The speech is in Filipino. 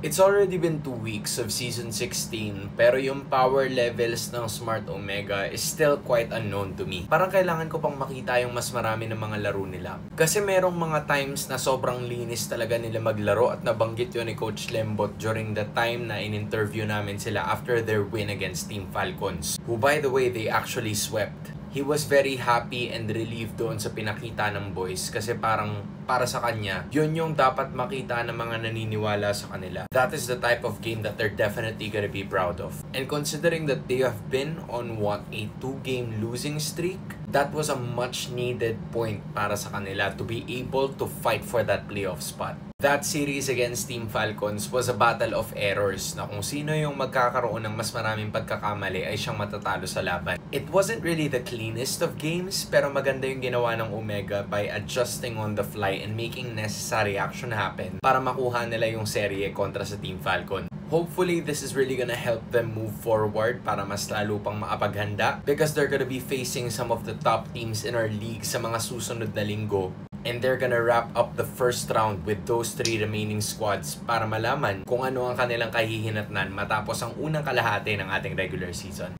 It's already been 2 weeks of Season 16, pero yung power levels ng Smart Omega is still quite unknown to me. Parang kailangan ko pang makita yung mas marami ng mga laro nila. Kasi merong mga times na sobrang linis talaga nila maglaro at nabanggit yun ni Coach Lembot during the time na in-interview namin sila after their win against Team Falcons, who by the way, they actually swept. He was very happy and relieved doon sa pinakita ng boys kasi parang para sa kanya, yun yung dapat makita ng mga naniniwala sa kanila. That is the type of game that they're definitely gonna be proud of. And considering that they have been on a 2-game losing streak, that was a much needed point para sa kanila to be able to fight for that playoff spot. That series against Team Falcons was a battle of errors na kung sino yung magkakaroon ng mas maraming pagkakamali ay siyang matatalo sa laban. It wasn't really the cleanest of games pero maganda yung ginawa ng Omega by adjusting on the fly and making necessary action happen para makuha nila yung serye kontra sa Team Falcon. Hopefully, this is really gonna help them move forward para mas lalo pang makapaghanda because they're gonna be facing some of the top teams in our league sa mga susunod na linggo. And they're gonna wrap up the first round with those 3 remaining squads para malaman kung ano ang kanilang kahihinatnan matapos ang unang kalahati ng ating regular season.